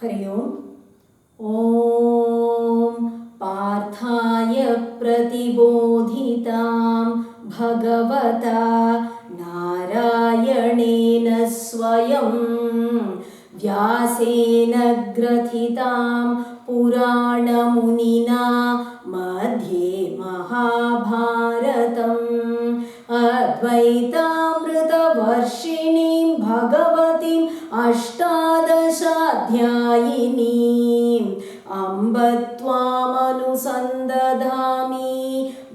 हरि ओम्। ॐ पार्थाय प्रतिबोधितां भगवता नारायणेन स्वयं व्यासेन ग्रथितां पुराणमुनिना मध्ये महाभारतम् अद्वैतामृतवर्षिणीं भगवतीम् अष्टादशाध्यायिनीम् अम्ब त्वामनुसन्दधामि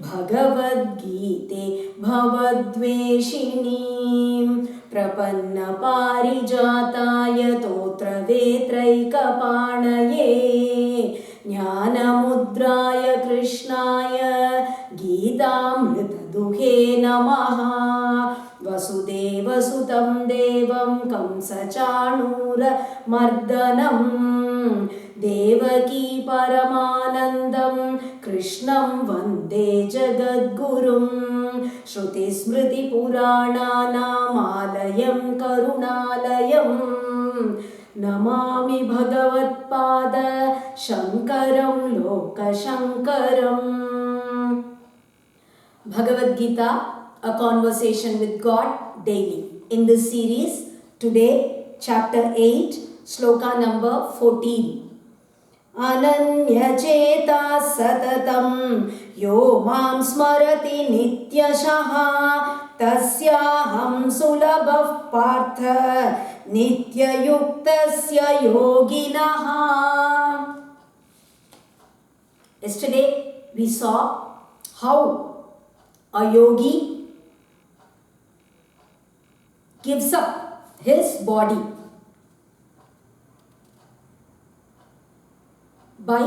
भगवद्गीते भवद्वेषिणीं प्रपन्नपारिजाताय तोत्रवेत्रैकपाणये ज्ञानमुद्राय कृष्णाय गीतामृतदुहे नमः। वसुदेवसुतं देवं कंसचाणूरमर्दनं देवकी परमानन्दं कृष्णं वन्दे जगद्गुरुं श्रुतिस्मृतिपुराणानामालयं करुणालयं नमामि भगवत्पाद शङ्करं लोकशङ्करम्। Bhagavad Gita, a conversation with God daily. In this series, today, chapter 8, sloka number 14. Ananyacheta satatam yo mam smarati nityashaha tasyaham sulabhav partha nityayuktasya yoginaha. Yesterday, we saw how a yogi gives up his body by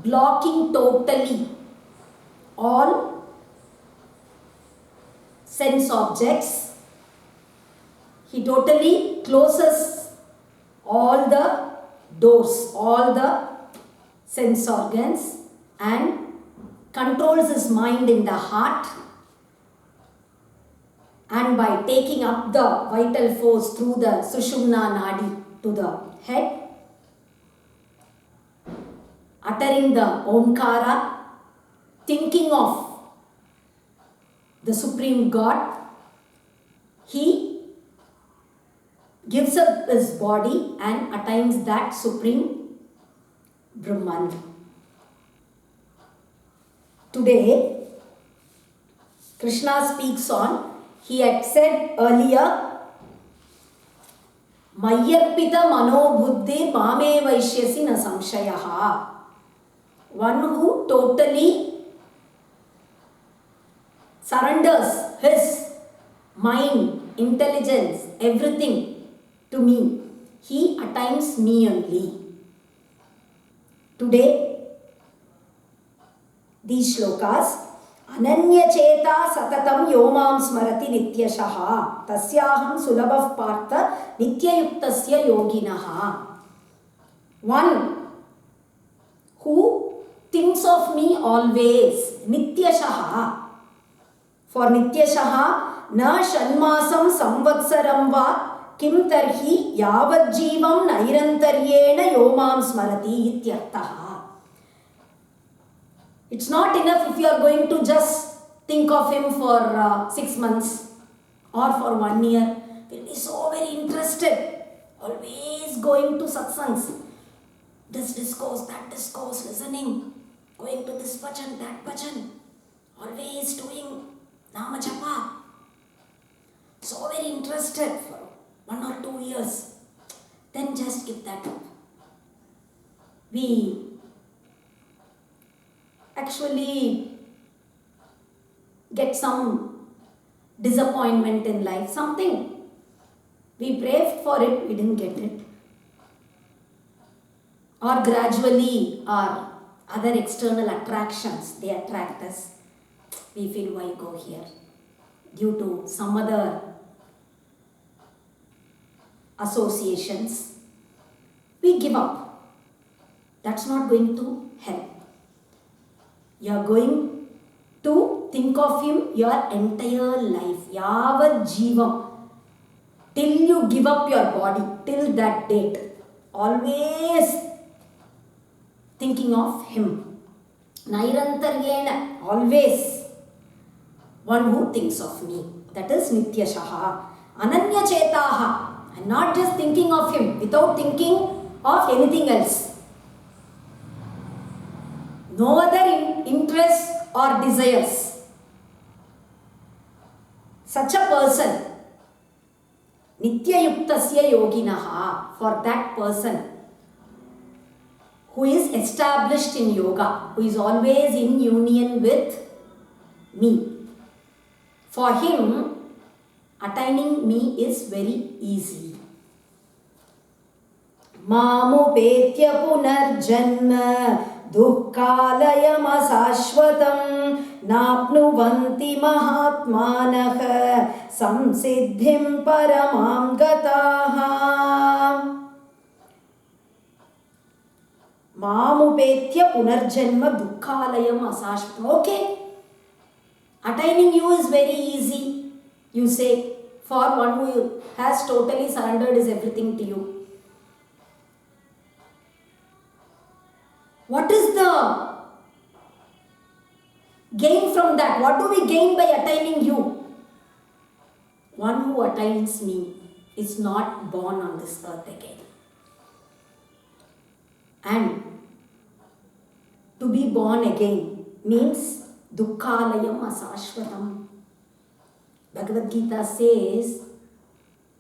blocking totally all sense objects. He totally closes all the doors, all the sense organs, and controls his mind in the heart, and by taking up the vital force through the Sushumna Nadi to the head, uttering the Omkara, thinking of the Supreme God, he gives up his body and attains that Supreme Brahman. Today, Krishna speaks on, he had said earlier, Mayarpita mano buddhi mame vaishyasi na samshayaha. One who totally surrenders his mind, intelligence, everything to me, he attains me only. Today, these shlokas, Ananya Cheta Satatam Yomam Smarati Nityashaha Tasyaham Sulabhav Partha Nityayuktasya Yoginaha. One who thinks of me always, Nityashaha. For Nityashaha, Na Shanmasam Samvatsaram Va Kim Tarhi Yavajjivam Nairantaryena Yomam Smarati Ityartaha. It's not enough if you are going to just think of him for 6 months or for 1 year. We'll be so very interested, always going to satsangs, this discourse, that discourse, listening, going to this bhajan, that bhajan, always doing Nama Japa. So very interested for 1 or 2 years. Then just give that up. We actually get some disappointment in life, something. We braved for it, we didn't get it. Or gradually our other external attractions, they attract us. We feel, why go here? Due to some other associations, we give up. That's not going to help. You are going to think of him your entire life. Yavad Jivam. Till you give up your body, till that date. always thinking of Him. Nairantaryena, always one who thinks of me. That is Nityashaha. Ananya Chetaha. I'm not just thinking of Him without thinking of anything else. No other interests or desires. Such a person, Nityayuktasya Yoginaha, for that person who is established in yoga, who is always in union with me. For him, attaining me is very easy. Mamupetya punarjanma dukkhalayam asashvatam napnuvanti mahatmanah samsiddhim paramam gataha. Mamupetya punarjanma dukkhalayam asashvatam. Okay. Attaining you is very easy, you say, for one who has totally surrendered his everything to you. What is the gain from that? What do we gain by attaining you? One who attains me is not born on this earth again. And to be born again means Dukkhalayam asashvatam. Bhagavad Gita says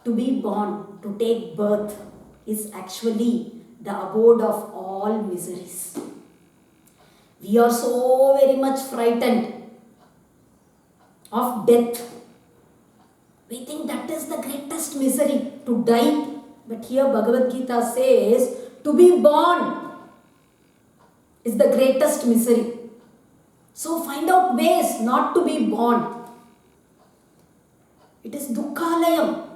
to be born, to take birth, is actually the abode of all miseries. We are so very much frightened of death. We think that is the greatest misery, to die. But here Bhagavad Gita says to be born is the greatest misery. So find out ways not to be born. It is dukkhalayam.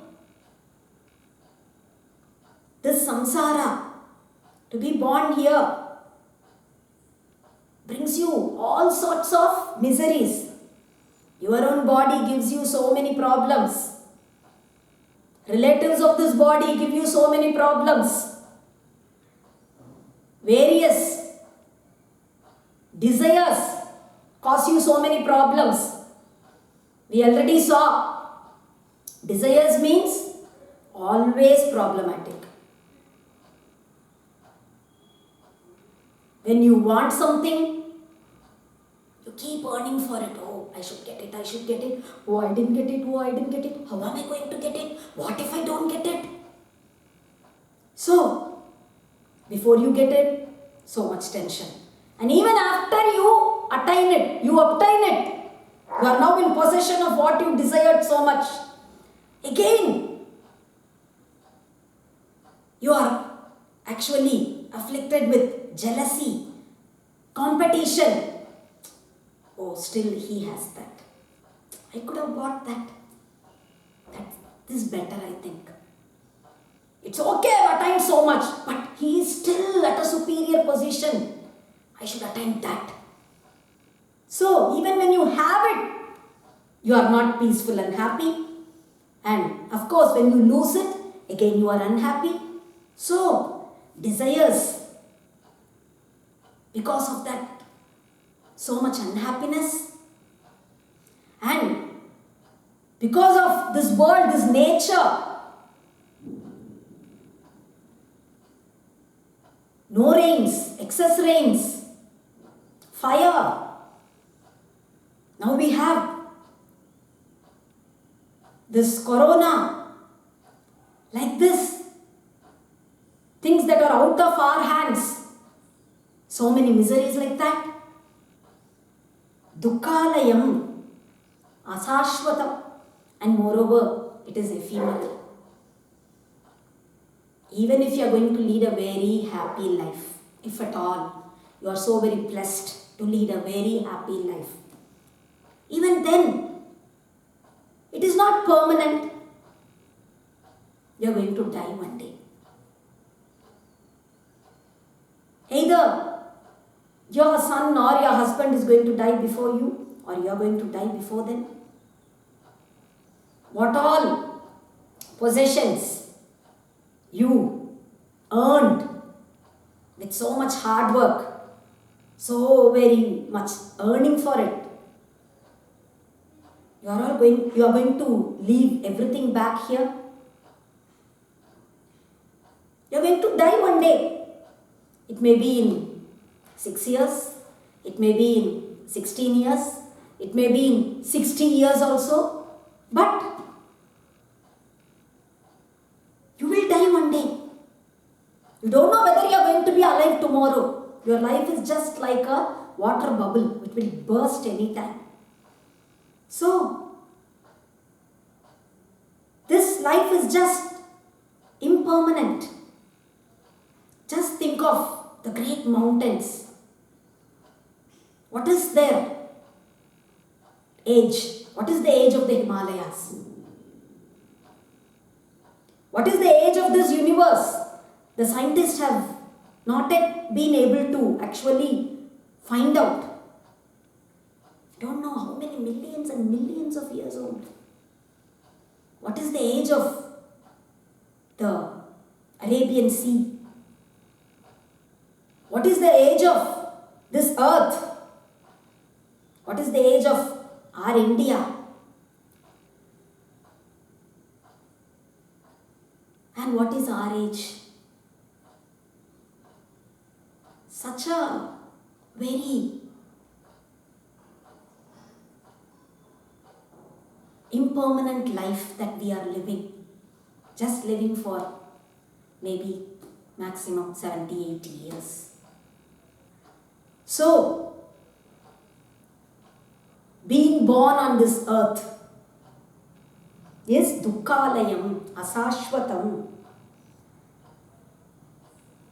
This samsara, to be born here, brings you all sorts of miseries. Your own body gives you so many problems. Relatives of this body give you so many problems. Various desires cause you so many problems. We already saw desires means always problematic. When you want something, you keep earning for it. Oh, I should get it, I should get it. Oh, I didn't get it, oh, I didn't get it. How am I going to get it? What if I don't get it? So, before you get it, so much tension. And even after you attain it, you obtain it, you are now in possession of what you desired so much. Again, you are actually afflicted with jealousy, competition. Oh, still he has that. I could have bought that. That is better, I think. It's okay, I've attained so much, but he is still at a superior position. I should attain that. So, even when you have it, you are not peaceful and happy. And of course, when you lose it, again you are unhappy. So, desires, because of that, so much unhappiness. And because of this world, this nature, no rains, excess rains, fire. Now we have this corona, like this, things that are out of our hands, so many miseries like that. Dukkhalayam, asashvatam, and moreover, it is ephemeral. Even if you are going to lead a very happy life, if at all, you are so very blessed to lead a very happy life, even then, it is not permanent. You are going to die one day. Either your son or your husband is going to die before you, or you are going to die before them. What all possessions you earned with so much hard work, so very much earning for it. You are going to leave everything back here. You are going to die one day. It may be in 6 years, it may be in 16 years, it may be in 60 years also, but you will die one day. You don't know whether you are going to be alive tomorrow. Your life is just like a water bubble which will burst anytime. So, this life is just impermanent. Just think of the great mountains. What is their age? What is the age of the Himalayas? What is the age of this universe? The scientists have not yet been able to actually find out. Don't know how many millions and millions of years old. What is the age of the Arabian Sea? What is the age of this earth? What is the age of our India? And what is our age? Such a very impermanent life that we are living. Just living for maybe maximum 70, 80 years. So, being born on this earth is dukkhalayam asashvatam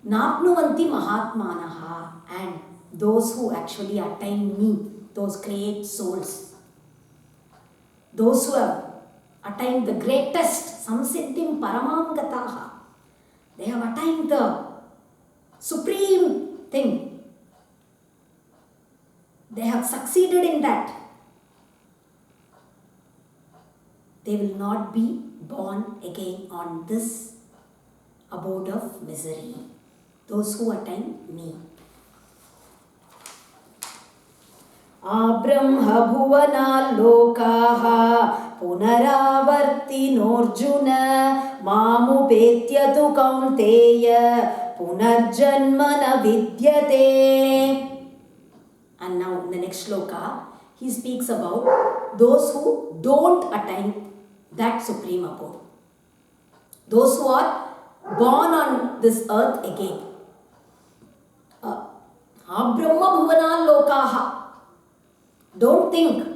napnuvanti mahatmanaha, and those who actually attain me, those great souls, those who have attained the greatest samsiddhim paramangataha, they have attained the supreme thing. They have succeeded in that. They will not be born again on this abode of misery. Those who attain me. Abrahma bhuvana lokaha punaravartinorjuna mamupetya tu kaunteya punarjanmana vidyate. And now in the next shloka, he speaks about those who don't attain that supreme abode. Those who are born on this earth again. Abrahma bhuvana lokaha. Don't think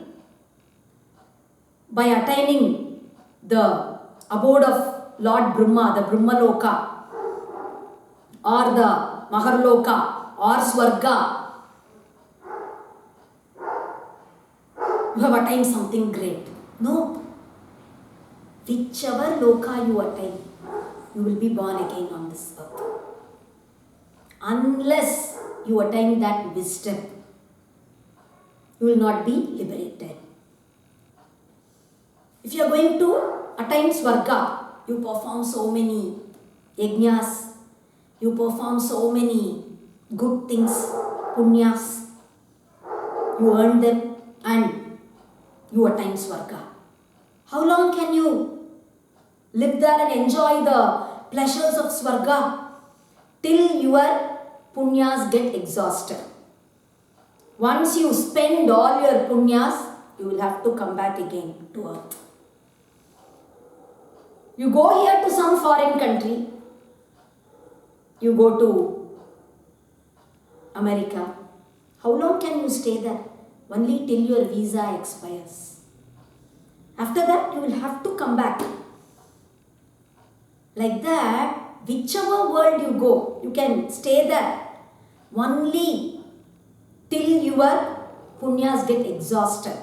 by attaining the abode of Lord Brahma, the Brahma Loka, or the Maharloka, or Swarga, you have attained something great. No. Whichever loka you attain, you will be born again on this earth. Unless you attain that wisdom, you will not be liberated. If you are going to attain Swarga, you perform so many yajnas, you perform so many good things, punyas, you earn them and you attain Swarga. How long can you live there and enjoy the pleasures of Swarga? Till your punyas get exhausted. Once you spend all your punyas, you will have to come back again to earth. You go here to some foreign country, you go to America. How long can you stay there? Only till your visa expires. After that, you will have to come back. Like that, whichever world you go, you can stay there only till your punyas get exhausted.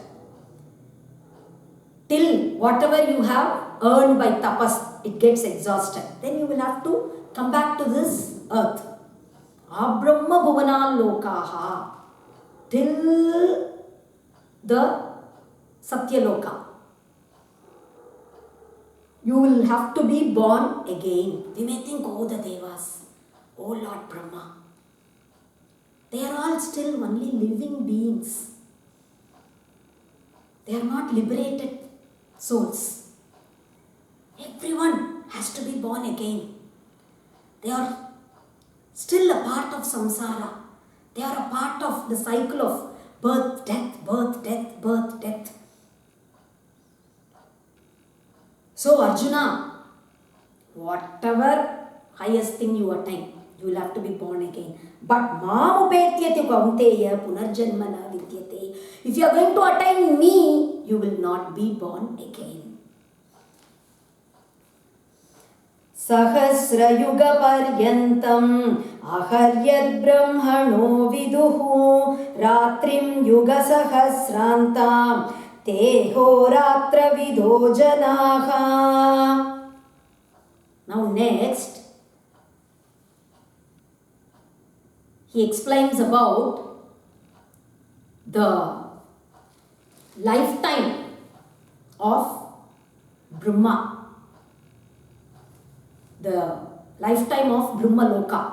Till whatever you have earned by tapas, it gets exhausted. Then you will have to come back to this earth. Abrahma bhuvana lokaha. Till the Satyaloka. You will have to be born again. We may think, oh, the Devas, Oh Lord Brahma, they are all still only living beings. They are not liberated souls. Everyone has to be born again. They are still a part of samsara. They are a part of the cycle of birth, death, birth, death, birth, death. So Arjuna, whatever highest thing you attain, you will have to be born again. But mamupetyati kaunteya punarjanmana vidyate. If you are going to attain me, you will not be born again. Sahasrayuga paryantam aharyad brahmano viduhu ratrim yuga sahasrantam teho ratra vido janaha. Now next, he explains about the lifetime of Brahma. The lifetime of Brahmaloka.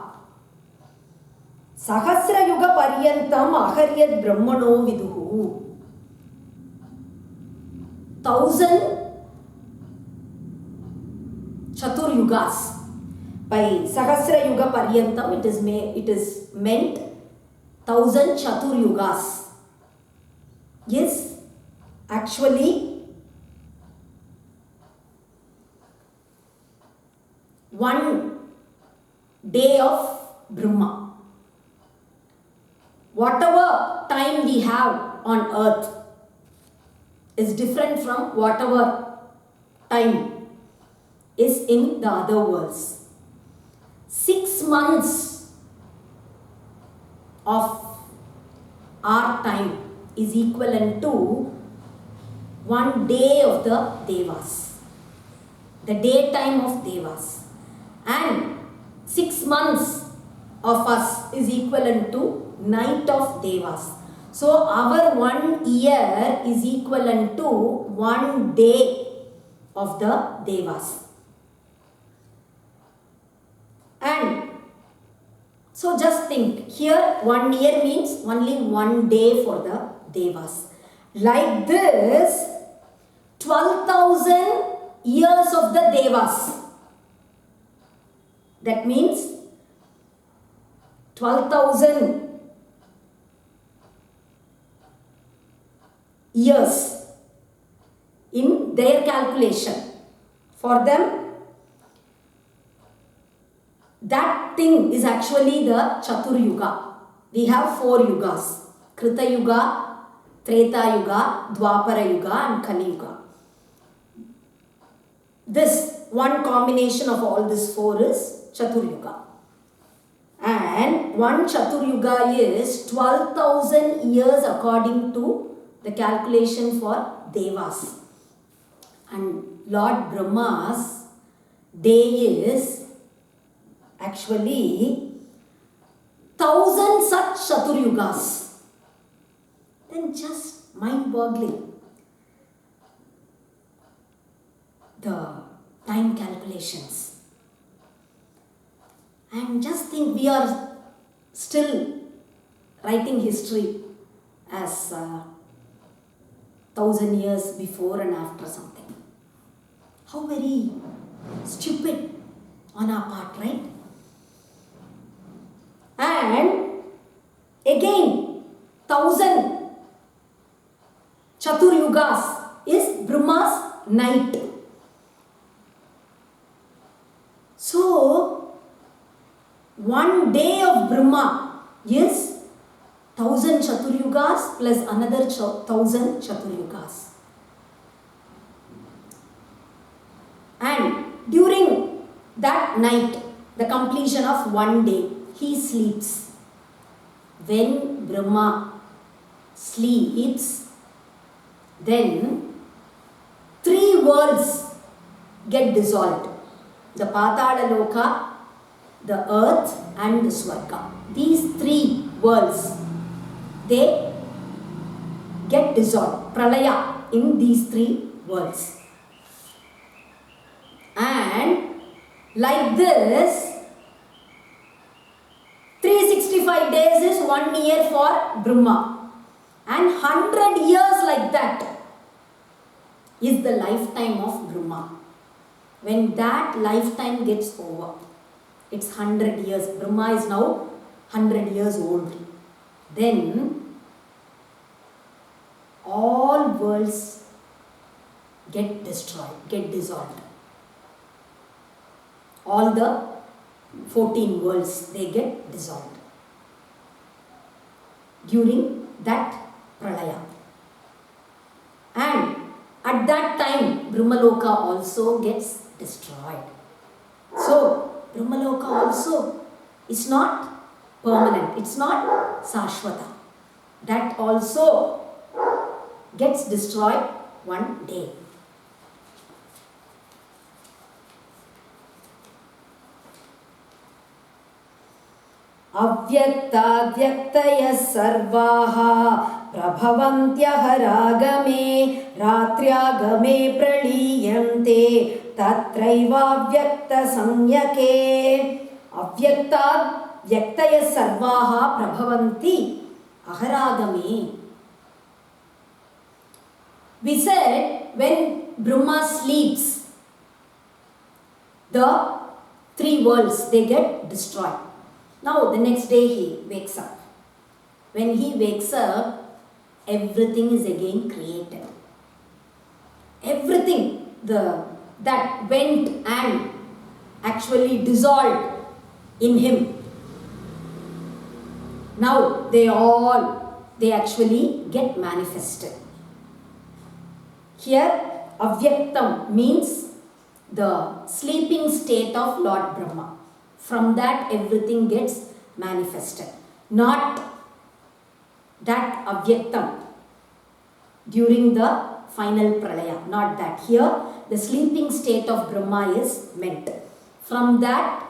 Sahasra yuga paryantam aharyad brahmano viduhu. 1000 Chaturyugas. By Sahasra yuga paryantam it is meant 1000 Chaturyugas. Yes, actually one day of Brahma. Whatever time we have on earth is different from whatever time is in the other worlds. 6 months of our time is equivalent to 1 day of the Devas, the daytime of Devas. And 6 months of us is equivalent to night of Devas. So our 1 year is equivalent to 1 day of the Devas. And so just think, here 1 year means only 1 day for the Devas. Like this, 12,000 years of the Devas. That means 12,000 years in their calculation. For them, that thing is actually the Chatur Yuga. We have 4 yugas: Krita Yuga, Treta Yuga, Dwapara Yuga and Kali Yuga. This one combination of all these 4 is Chatur Yuga. And one Chatur Yuga is 12,000 years according to the calculation for Devas. And Lord Brahma's day is actually 1,000 such Chatur Yugas. Then just mind-boggling. The time calculations. And just think, we are still writing history as 1,000 years before and after something. How very stupid on our part, right? And again, 1,000 Chatur Yugas is Brahma's night. So, 1 day of Brahma is 1,000 Chatur Yugas plus another 1,000 Chatur Yugas. And during that night, the completion of 1 day, he sleeps. When Brahma sleeps, then 3 worlds get dissolved. The Patala Loka, the earth and the Swarga. These 3 worlds, they get dissolved. Pralaya in these 3 worlds. And like this, 365 days is 1 year for Brahma. And 100 years like that is the lifetime of Brahma. When that lifetime gets over, it's 100 years. Brahma is now 100 years old. Then all worlds get destroyed, get dissolved. All the 14 worlds, they get dissolved during that pralaya. And at that time, Brahmaloka also gets destroyed. So, Brahmaloka also is not permanent, it's not Sashvata. That also gets destroyed one day. Avyaktavyaktayaः sarvaha prabhavantyah ragame ratriagame praliyante tatraiva vyakta samyake. Avyaktavyaktayaः sarvaha prabhavanti aharagame. We said when Brahma sleeps, the three worlds, they get destroyed. Now the next day he wakes up. When he wakes up, everything is again created. Everything that went and actually dissolved in him, now they actually get manifested. Here Avyaktam means the sleeping state of Lord Brahma. From that everything gets manifested. Not that Avyaktam during the final pralaya. Not that. Here the sleeping state of Brahma is meant. From that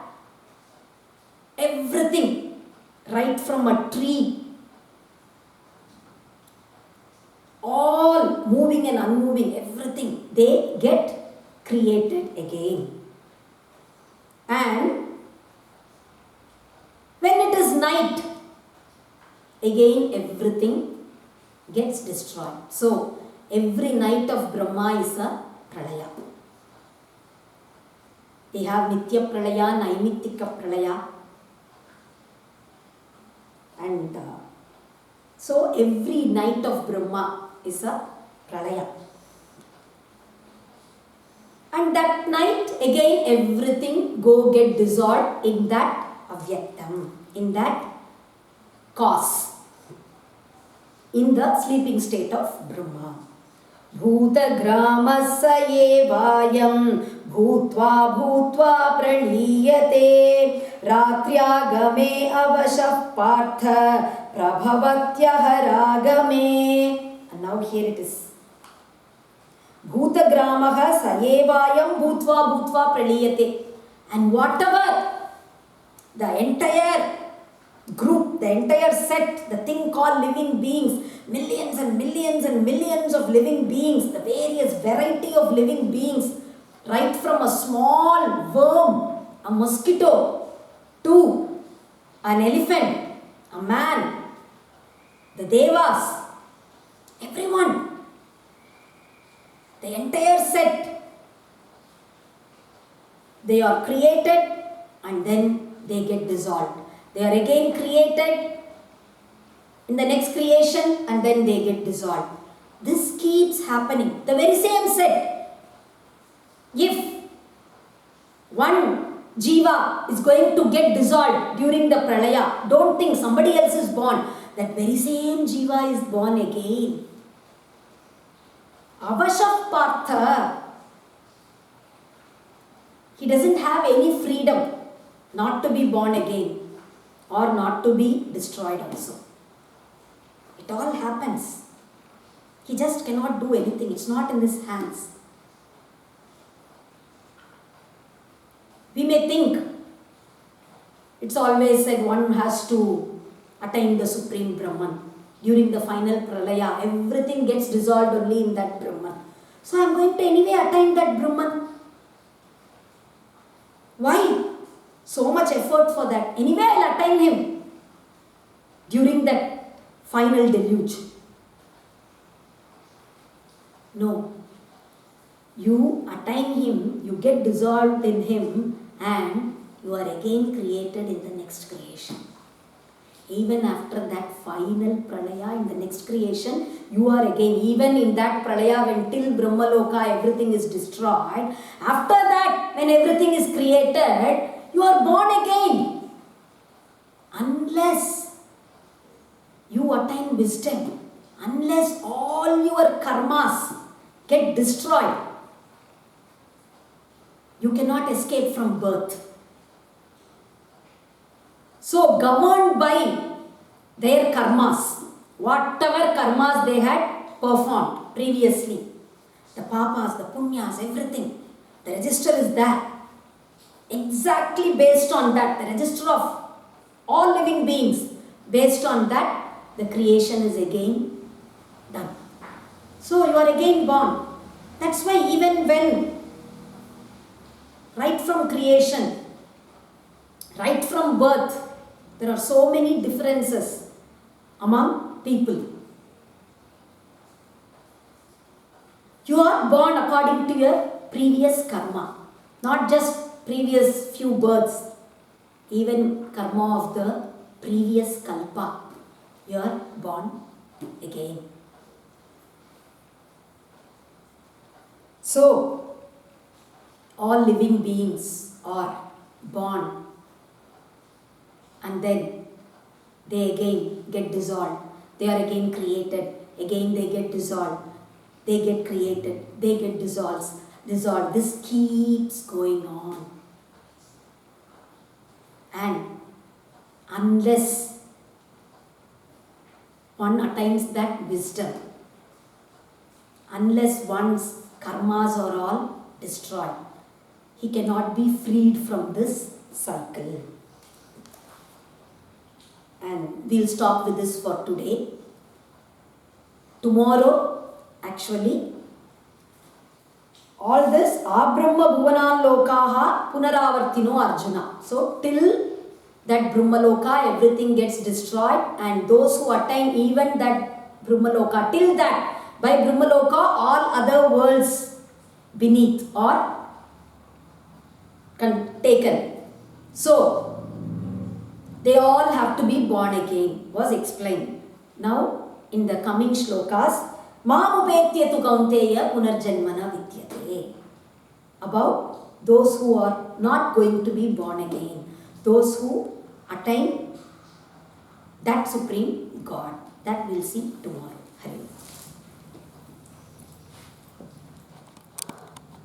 everything, right from a tree, all moving and unmoving, everything, they get created again. And when it is night, again everything gets destroyed. So, every night of Brahma is a pralaya. They have Nitya pralaya, Naimittika pralaya. And so, every night of Brahma is a pralaya. And that night, again everything get dissolved in that Avyaktam, in that cause, in the sleeping state of Brahma. Bhuta gramasya evayam bhutva bhutva praliyate ratriagame avashah partha prabhavatyah ragame. And now here it is. Bhuta gramaha sayevayam bhutva bhutva praliyate. And whatever the entire group, the entire set, the thing called living beings, millions and millions and millions of living beings, the various variety of living beings, right from a small worm, a mosquito, to an elephant, a man, the devas, everyone, the entire set, they are created and then they get dissolved. They are again created in the next creation and then they get dissolved. This keeps happening. The very same set. If one jiva is going to get dissolved during the pralaya, don't think somebody else is born. That very same jiva is born again. Avashah partha. He doesn't have any freedom not to be born again or not to be destroyed also. It all happens. He just cannot do anything. It's not in his hands. We may think, it's always said one has to attain the Supreme Brahman. During the final pralaya, everything gets dissolved only in that Brahman. So I am going to anyway attain that Brahman. Why? So much effort for that. Anyway, I will attain him. during that final deluge. No. You attain him, you get dissolved in him, and you are again created in the next creation. Even after that final pralaya in the next creation, you are again, even in that pralaya when till Brahmaloka everything is destroyed, after that when everything is created, you are born again. Unless you attain wisdom, unless all your karmas get destroyed, you cannot escape from birth. So, governed by their karmas, whatever karmas they had performed previously, the papas, the punyas, everything, the register is there. Exactly based on that, the register of all living beings, based on that, the creation is again done. So, you are again born. That's why even when, right from creation, right from birth, there are so many differences among people. You are born according to your previous karma, not just previous few births, even karma of the previous kalpa. You are born again. So, all living beings are born and then they again get dissolved. They are again created. Again they get dissolved. They get created. They get dissolved. This keeps going on. And unless one attains that wisdom, unless one's karmas are all destroyed, he cannot be freed from this cycle. And we'll stop with this for today. Tomorrow, actually, all this Abrahma Bhuvanan Lokaha Punaravartino Arjuna. So, till that Brahmaloka, everything gets destroyed, and those who attain even that Brahmaloka, till that, by Brahmaloka, all other worlds beneath are taken. So, they all have to be born again, was explained. Now, in the coming shlokas, Mamupetyatu Kaunteya Punarjanmana Vidyate. About those who are not going to be born again, those who attain that Supreme God. That we'll see tomorrow.